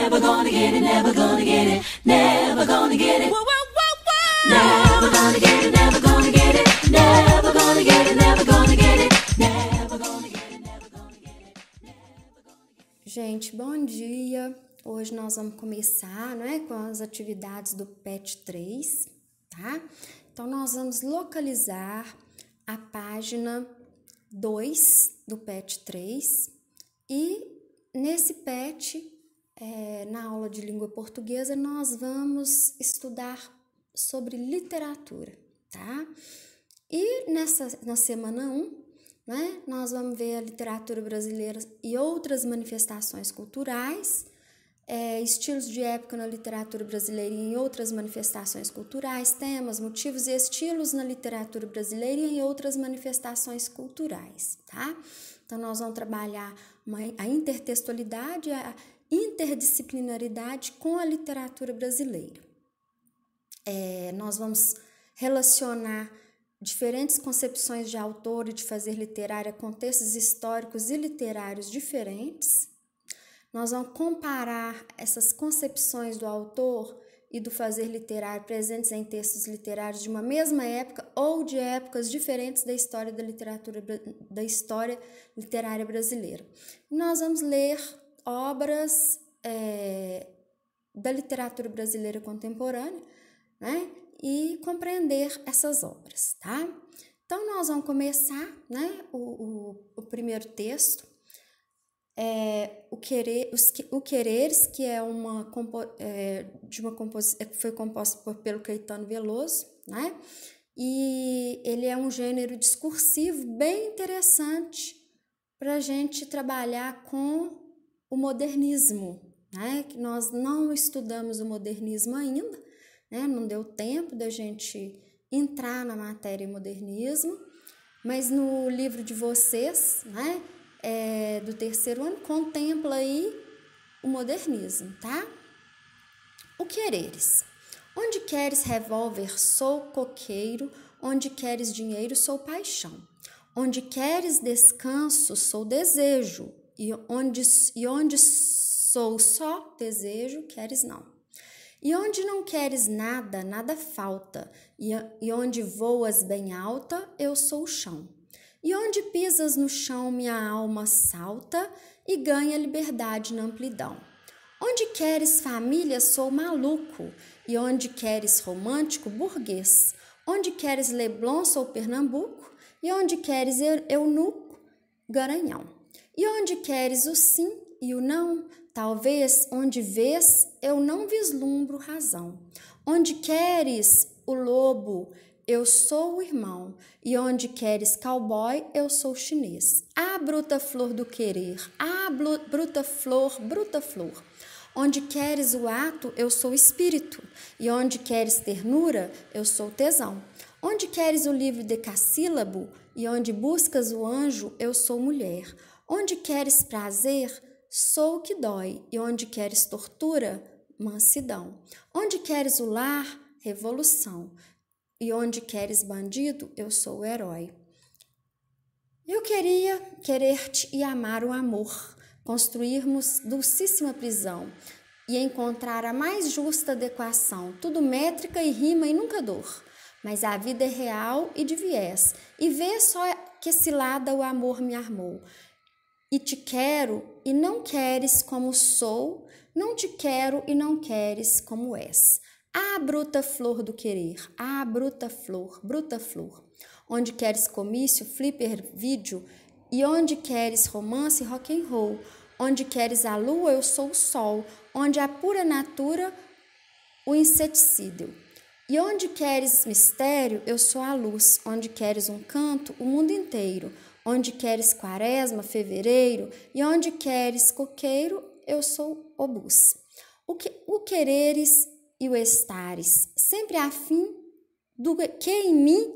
Never gonna get it, never gonna get it, never gonna get it. Whoa, whoa, whoa, whoa. Never gonna get it, never gonna get it, never gonna get it, never gonna get it, never gonna get it, never gonna get it, never gonna get it. Gente, bom dia. Hoje nós vamos começar, né, com as atividades do PET 3, tá? Então, nós vamos localizar a página 2 do PET 3 e nesse PET, na aula de língua portuguesa, nós vamos estudar sobre literatura, tá? E na semana 1, né, nós vamos ver a literatura brasileira e outras manifestações culturais, estilos de época na literatura brasileira e em outras manifestações culturais, temas, motivos e estilos na literatura brasileira e em outras manifestações culturais, tá? Então, nós vamos trabalhar a intertextualidade, a interdisciplinaridade com a literatura brasileira. Nós vamos relacionar diferentes concepções de autor e de fazer literária com textos históricos e literários diferentes. Nós vamos comparar essas concepções do autor e do fazer literário presentes em textos literários de uma mesma época ou de épocas diferentes da história da história literária brasileira. E nós vamos ler obras da literatura brasileira contemporânea, né, e compreender essas obras, tá? Então, nós vamos começar, né, o primeiro texto. O Quereres, que foi composto pelo Caetano Veloso, né? E ele é um gênero discursivo bem interessante para a gente trabalhar com o modernismo, né? Que nós não estudamos o modernismo ainda, né? Não deu tempo da gente entrar na matéria modernismo, mas no livro de vocês, né, do terceiro ano, contempla aí o modernismo, tá? O Quereres. Onde queres revólver, sou coqueiro, onde queres dinheiro, sou paixão. Onde queres descanso, sou desejo, e onde sou só desejo, queres não. E onde não queres nada, nada falta, e onde voas bem alta, eu sou o chão. E onde pisas no chão, minha alma salta e ganha liberdade na amplidão. Onde queres família, sou maluco, e onde queres romântico, burguês. Onde queres Leblon, sou Pernambuco, e onde queres eunuco, Garanhão. E onde queres o sim e o não, talvez onde vês, eu não vislumbro razão. Onde queres o lobo, eu sou o irmão, e onde queres cowboy, eu sou chinês. Ah, bruta flor do querer, ah, bruta flor, bruta flor. Onde queres o ato, eu sou espírito, e onde queres ternura, eu sou tesão. Onde queres o livro decassílabo, e onde buscas o anjo, eu sou mulher. Onde queres prazer, sou o que dói, e onde queres tortura, mansidão. Onde queres o lar, revolução. E onde queres bandido, eu sou o herói. Eu queria querer-te e amar o amor, construirmos dulcíssima prisão e encontrar a mais justa adequação, tudo métrica e rima e nunca dor. Mas a vida é real e de viés, e vê só que cilada o amor me armou. E te quero e não queres como sou, não te quero e não queres como és. Ah, bruta flor do querer, ah, bruta flor, onde queres comício, flipper, vídeo, e onde queres romance, rock and roll, onde queres a lua, eu sou o sol, onde a pura natura, o inseticídio, e onde queres mistério, eu sou a luz, onde queres um canto, o mundo inteiro, onde queres quaresma, fevereiro, e onde queres coqueiro, eu sou o bus. O quereres e o estares, sempre afim do que em mim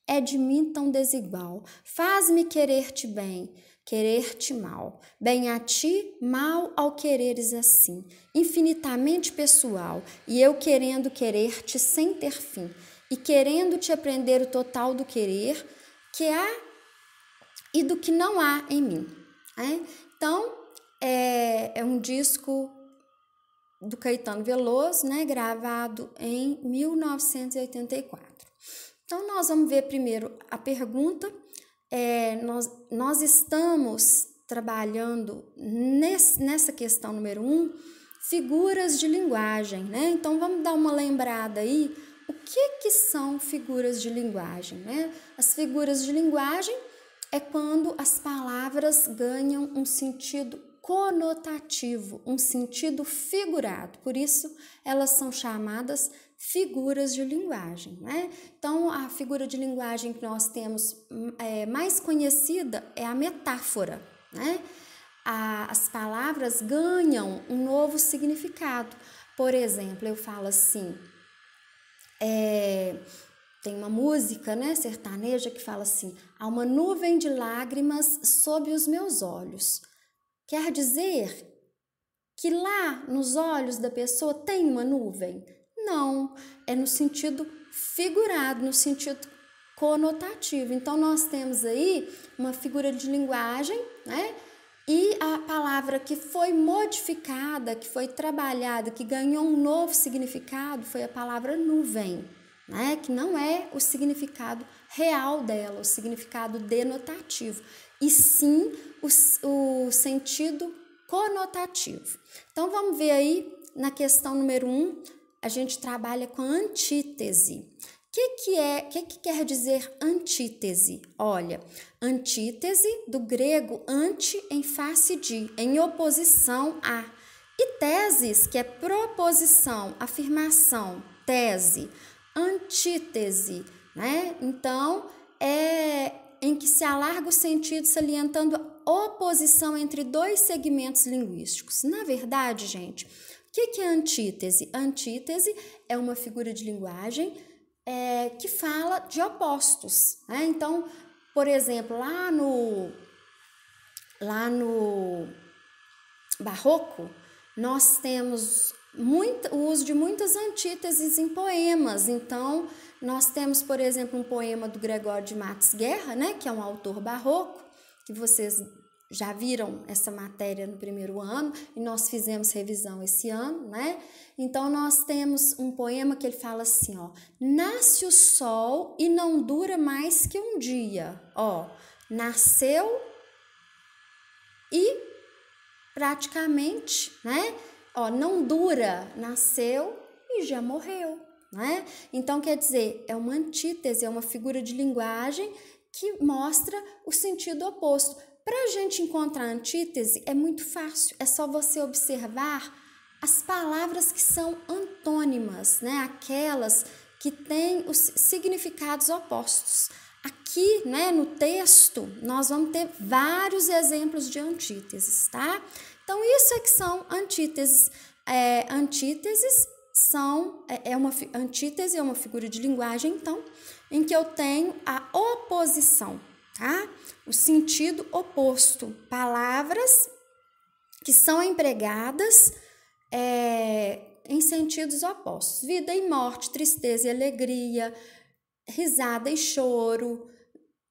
é de mim tão desigual. Faz-me querer-te bem, querer-te mal. Bem a ti, mal ao quereres assim, infinitamente pessoal, e eu querendo querer-te sem ter fim, e querendo te aprender o total do querer que há e do que não há em mim. Então, é um disco do Caetano Veloso, né, gravado em 1984. Então, nós vamos ver primeiro a pergunta. Nós estamos trabalhando nessa questão número 1, figuras de linguagem, né? Então, vamos dar uma lembrada aí, o que são figuras de linguagem, né? As figuras de linguagem é quando as palavras ganham um sentido conotativo, um sentido figurado, por isso elas são chamadas figuras de linguagem, né? Então, a figura de linguagem que nós temos mais conhecida é a metáfora, né? As palavras ganham um novo significado. Por exemplo, eu falo assim, tem uma música, né, sertaneja que fala assim: há uma nuvem de lágrimas sob os meus olhos. Quer dizer que lá nos olhos da pessoa tem uma nuvem? Não, é no sentido figurado, no sentido conotativo. Então, nós temos aí uma figura de linguagem, né? E a palavra que foi modificada, que foi trabalhada, que ganhou um novo significado, foi a palavra nuvem, né? Que não é o significado real dela, o significado denotativo, e sim o sentido conotativo. Então, vamos ver aí na questão número 1, a gente trabalha com antítese. O que quer dizer antítese? Olha, antítese do grego anti, em face de, em oposição a. E teses, que é proposição, afirmação, tese, antítese, né? Então, é em que se alarga o sentido salientando a oposição entre dois segmentos linguísticos. Na verdade, gente, o que é antítese? Antítese é uma figura de linguagem que fala de opostos, né? Então, por exemplo, lá no Barroco, nós temos o uso de muitas antíteses em poemas. Então, nós temos, por exemplo, um poema do Gregório de Matos Guerra, né, que é um autor barroco, que vocês já viram essa matéria no primeiro ano, e nós fizemos revisão esse ano, né? Então, nós temos um poema que ele fala assim, ó: nasce o sol e não dura mais que um dia. Ó, nasceu e praticamente, né? Ó, não dura, nasceu e já morreu, né? Então, quer dizer, é uma antítese, é uma figura de linguagem que mostra o sentido oposto. Para a gente encontrar antítese é muito fácil, é só você observar as palavras que são antônimas, né? Aquelas que têm os significados opostos. Aqui, né, no texto, nós vamos ter vários exemplos de antíteses, tá? Então, isso é que são antíteses. Antíteses são, antítese é uma figura de linguagem, então, em que eu tenho a oposição, tá? O sentido oposto. Palavras que são empregadas em sentidos opostos. Vida e morte, tristeza e alegria, risada e choro,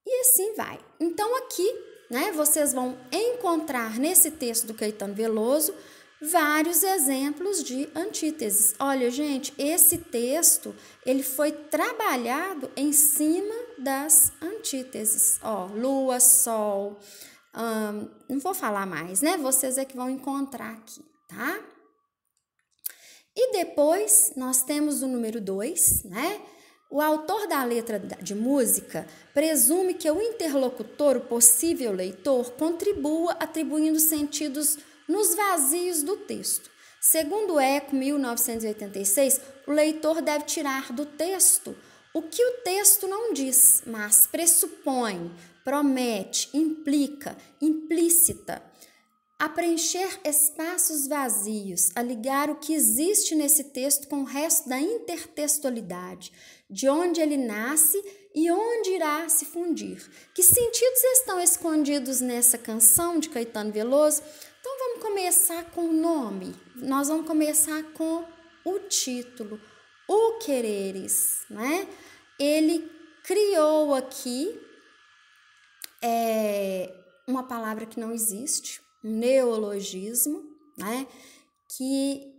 e assim vai. Então, aqui, né, vocês vão encontrar nesse texto do Caetano Veloso vários exemplos de antíteses. Olha, gente, esse texto, ele foi trabalhado em cima das antíteses. Ó, lua, sol, não vou falar mais, né? Vocês é que vão encontrar aqui, tá? E depois, nós temos o número 2, né? O autor da letra de música presume que o interlocutor, o possível leitor, contribua atribuindo sentidos nos vazios do texto. Segundo Eco, 1986, o leitor deve tirar do texto o que o texto não diz, mas pressupõe, promete, implica, implícita, a preencher espaços vazios, a ligar o que existe nesse texto com o resto da intertextualidade, de onde ele nasce e onde irá se fundir. Que sentidos estão escondidos nessa canção de Caetano Veloso? Então, vamos começar com o nome. Nós vamos começar com o título, O Quereres, né? Ele criou aqui uma palavra que não existe, um neologismo, né? Que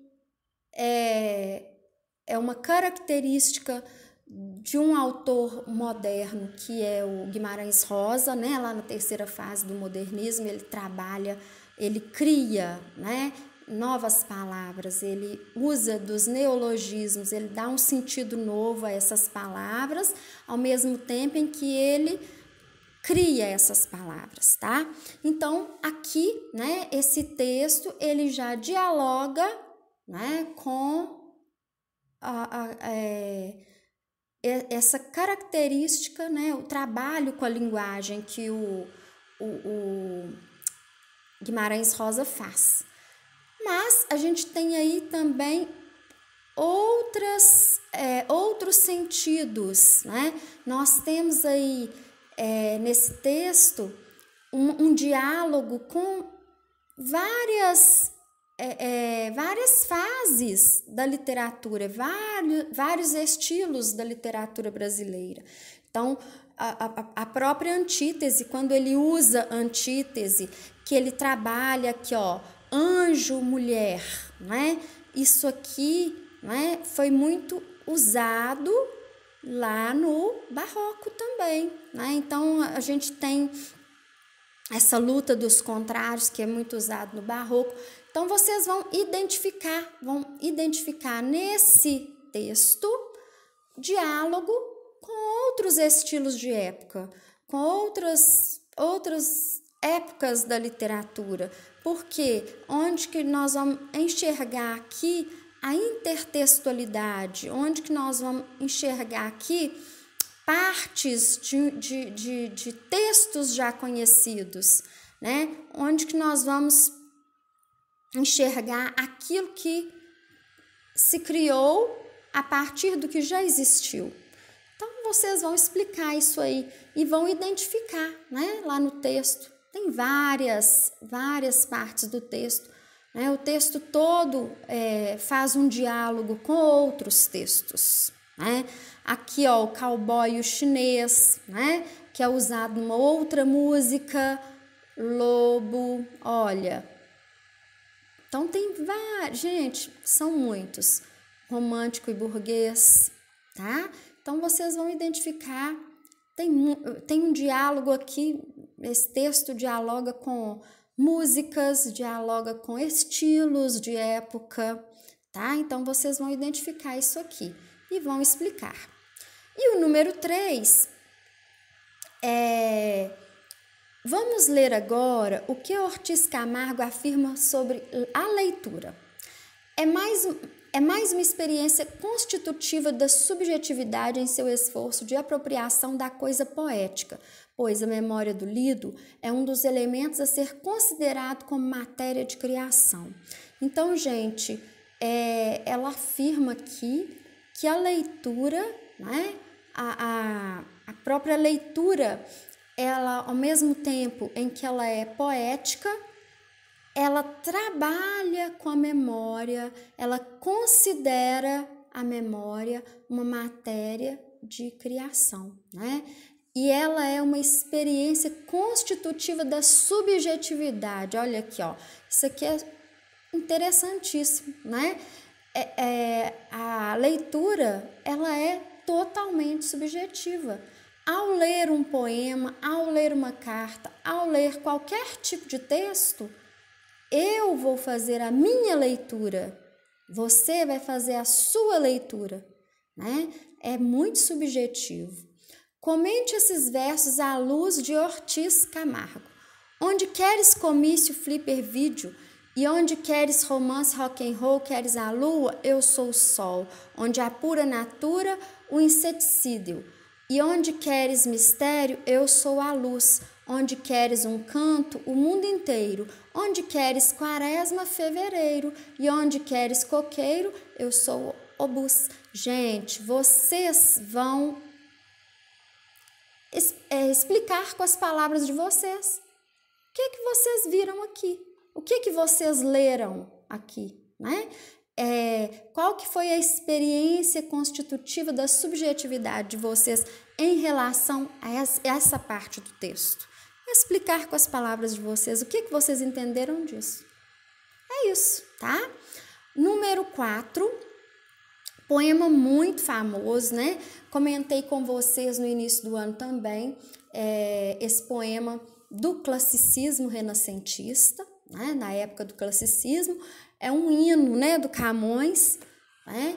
é uma característica de um autor moderno, que é o Guimarães Rosa, né? Lá na terceira fase do modernismo, ele trabalha, ele cria, né, novas palavras, ele usa dos neologismos, ele dá um sentido novo a essas palavras, ao mesmo tempo em que ele cria essas palavras, tá? Então, aqui, né, esse texto, ele já dialoga, né, com essa característica, né, o trabalho com a linguagem que o Guimarães Rosa faz. Mas a gente tem aí também outros sentidos, né? Nós temos aí nesse texto um diálogo com várias fases da literatura, vários estilos da literatura brasileira. Então, a própria antítese, quando ele usa antítese, que ele trabalha aqui, ó, anjo, mulher, né? Isso aqui, né, foi muito usado lá no barroco também, né? Então, a gente tem essa luta dos contrários, que é muito usado no barroco. Então, vocês vão identificar nesse texto diálogo com outros estilos de época, com outras épocas da literatura, porque onde que nós vamos enxergar aqui a intertextualidade, onde que nós vamos enxergar aqui partes de textos já conhecidos, né? Onde que nós vamos enxergar aquilo que se criou a partir do que já existiu. Então, vocês vão explicar isso aí e vão identificar, né, lá no texto. Tem várias partes do texto, né? O texto todo faz um diálogo com outros textos, né? Aqui, ó, o cowboy e o chinês, né, que é usado numa outra música, lobo, olha. Então, tem vários, gente, são muitos, romântico e burguês, tá? Então, vocês vão identificar, tem um diálogo aqui, esse texto dialoga com músicas, dialoga com estilos de época, tá? Então, vocês vão identificar isso aqui e vão explicar. E o número 3 vamos ler agora o que Ortiz Camargo afirma sobre a leitura. É mais uma experiência constitutiva da subjetividade em seu esforço de apropriação da coisa poética, pois a memória do lido é um dos elementos a ser considerado como matéria de criação. Então, gente, ela afirma aqui que a leitura, né, a própria leitura, ela, ao mesmo tempo em que ela é poética, ela trabalha com a memória, ela considera a memória uma matéria de criação, né? E ela é uma experiência constitutiva da subjetividade. Olha aqui, ó, isso aqui é interessantíssimo, né? A leitura, ela é totalmente subjetiva. Ao ler um poema, ao ler uma carta, ao ler qualquer tipo de texto, eu vou fazer a minha leitura, você vai fazer a sua leitura, né? É muito subjetivo. Comente esses versos à luz de Ortiz Camargo. Onde queres comício, flipper, vídeo, e onde queres romance, rock and roll, queres a lua, eu sou o sol. Onde há pura natura, o inseticídio. E onde queres mistério, eu sou a luz. Onde queres um canto, o mundo inteiro. Onde queres quaresma, fevereiro. E onde queres coqueiro, eu sou o obus. Gente, vocês vão explicar com as palavras de vocês. O que que vocês viram aqui? O que que vocês leram aqui, né? Qual que foi a experiência constitutiva da subjetividade de vocês em relação a essa parte do texto? Explicar com as palavras de vocês o que que vocês entenderam disso. É isso, tá? Número 4. 4, poema muito famoso, né? Comentei com vocês no início do ano também esse poema do classicismo renascentista, né? Na época do classicismo, é um hino, né, do Camões, né?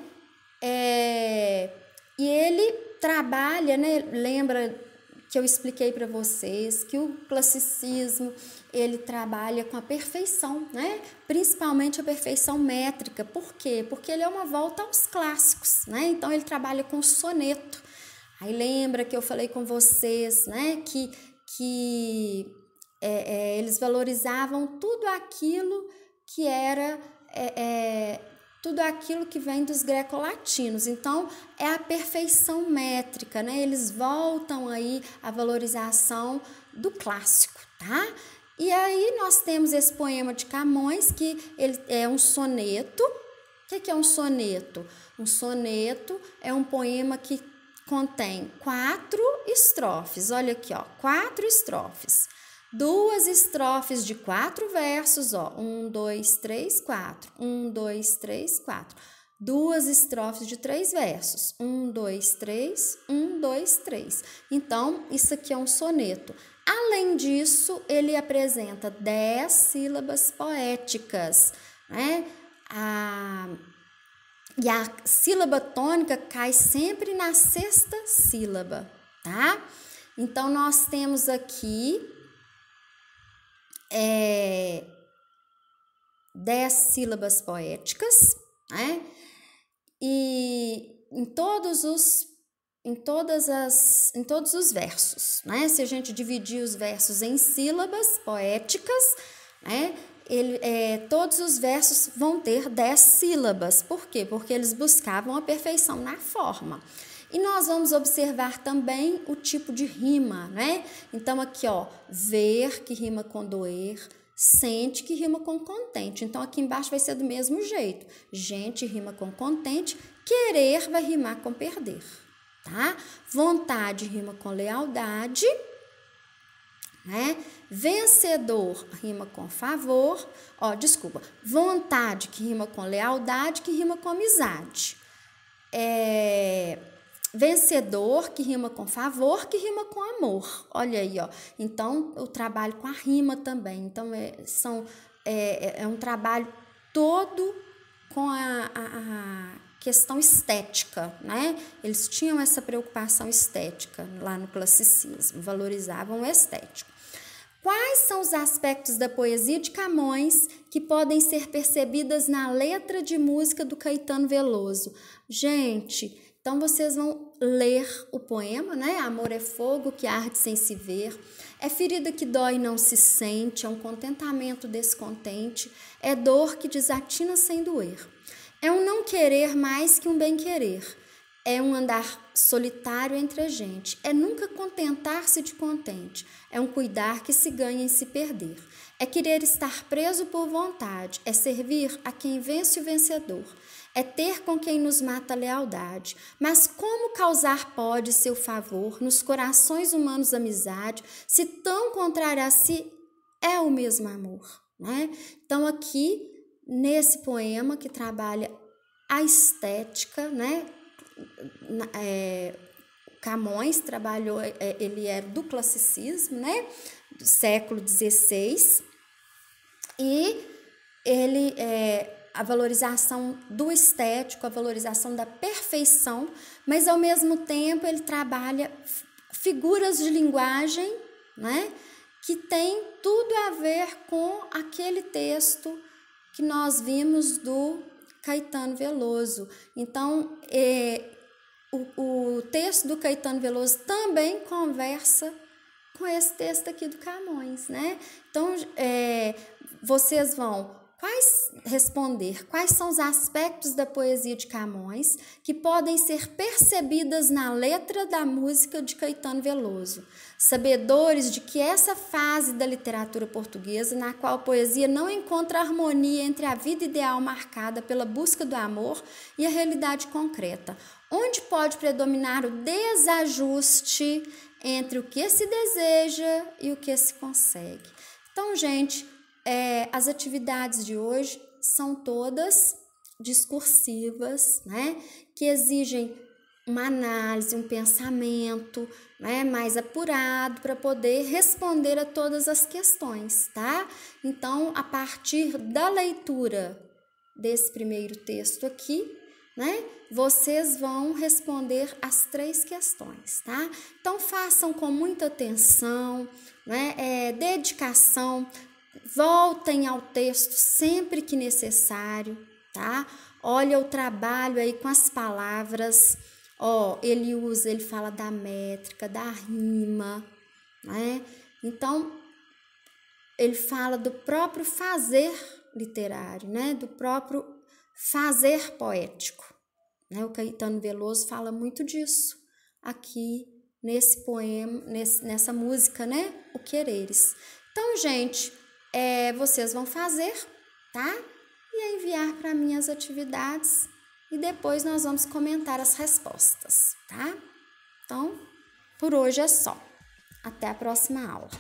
E ele trabalha, né? Lembra que eu expliquei para vocês que o classicismo ele trabalha com a perfeição, né? Principalmente a perfeição métrica. Por quê? Porque ele é uma volta aos clássicos, né? Então ele trabalha com soneto. Aí lembra que eu falei com vocês, né? Que eles valorizavam tudo aquilo que era tudo aquilo que vem dos greco-latinos. Então, é a perfeição métrica, né? Eles voltam aí à valorização do clássico, tá? E aí nós temos esse poema de Camões, que ele é um soneto. O que é um soneto? Um soneto é um poema que contém 4 estrofes. Olha aqui, ó, 4 estrofes. 2 estrofes de 4 versos, ó, 1, 2, 3, 4, 1, 2, 3, 4. 2 estrofes de 3 versos, 1, 2, 3, 1, 2, 3. Então, isso aqui é um soneto. Além disso, ele apresenta 10 sílabas poéticas, né? E a sílaba tônica cai sempre na 6ª sílaba, tá? Então, nós temos aqui 10 sílabas poéticas, né? E em todos os versos, né? Se a gente dividir os versos em sílabas poéticas, né? Todos os versos vão ter 10 sílabas. Por quê? Porque eles buscavam a perfeição na forma. E nós vamos observar também o tipo de rima, né? Então, aqui, ó, ver, que rima com doer, sente, que rima com contente. Então, aqui embaixo vai ser do mesmo jeito. Gente rima com contente, querer vai rimar com perder, tá? Vontade rima com lealdade, né? Vencedor rima com favor, vontade que rima com lealdade, que rima com amizade. Vencedor, que rima com favor, que rima com amor. Olha aí, ó. Então, eu trabalho com a rima também. Então, é um trabalho todo com a questão estética, né? Eles tinham essa preocupação estética lá no classicismo, valorizavam o estético. Quais são os aspectos da poesia de Camões que podem ser percebidas na letra de música do Caetano Veloso? Gente, então vocês vão ler o poema, né? Amor é fogo que arde sem se ver, é ferida que dói e não se sente, é um contentamento descontente, é dor que desatina sem doer. É um não querer mais que um bem querer, é um andar solitário entre a gente, é nunca contentar-se de contente, é um cuidar que se ganha em se perder, é querer estar preso por vontade, é servir a quem vence o vencedor, é ter com quem nos mata a lealdade. Mas como causar pode seu favor nos corações humanos amizade, se tão contrário a si é o mesmo amor, né? Então aqui, nesse poema que trabalha a estética, né? Camões trabalhou, ele era do classicismo, né? Do século XVI, e ele a valorização do estético, a valorização da perfeição, mas ao mesmo tempo ele trabalha figuras de linguagem, né, que tem tudo a ver com aquele texto que nós vimos do Caetano Veloso. Então, o texto do Caetano Veloso também conversa com esse texto aqui do Camões, né? Então, vocês vão responder quais são os aspectos da poesia de Camões que podem ser percebidas na letra da música de Caetano Veloso, sabedores de que essa fase da literatura portuguesa, na qual a poesia não encontra harmonia entre a vida ideal marcada pela busca do amor e a realidade concreta, onde pode predominar o desajuste entre o que se deseja e o que se consegue. Então, gente, as atividades de hoje são todas discursivas, né, que exigem uma análise, um pensamento, né, mais apurado para poder responder a todas as questões, tá? Então, a partir da leitura desse primeiro texto aqui, né, vocês vão responder as 3 questões, tá? Então, façam com muita atenção, né, dedicação, voltem ao texto sempre que necessário, tá? Olha o trabalho aí com as palavras. Ele fala da métrica, da rima, né? Então, ele fala do próprio fazer literário, né? Do próprio fazer poético, né? O Caetano Veloso fala muito disso aqui nesse poema, nessa música, né? O Quereres. Então, gente, vocês vão fazer, tá? E enviar para mim as atividades. E depois nós vamos comentar as respostas, tá? Então, por hoje é só. Até a próxima aula.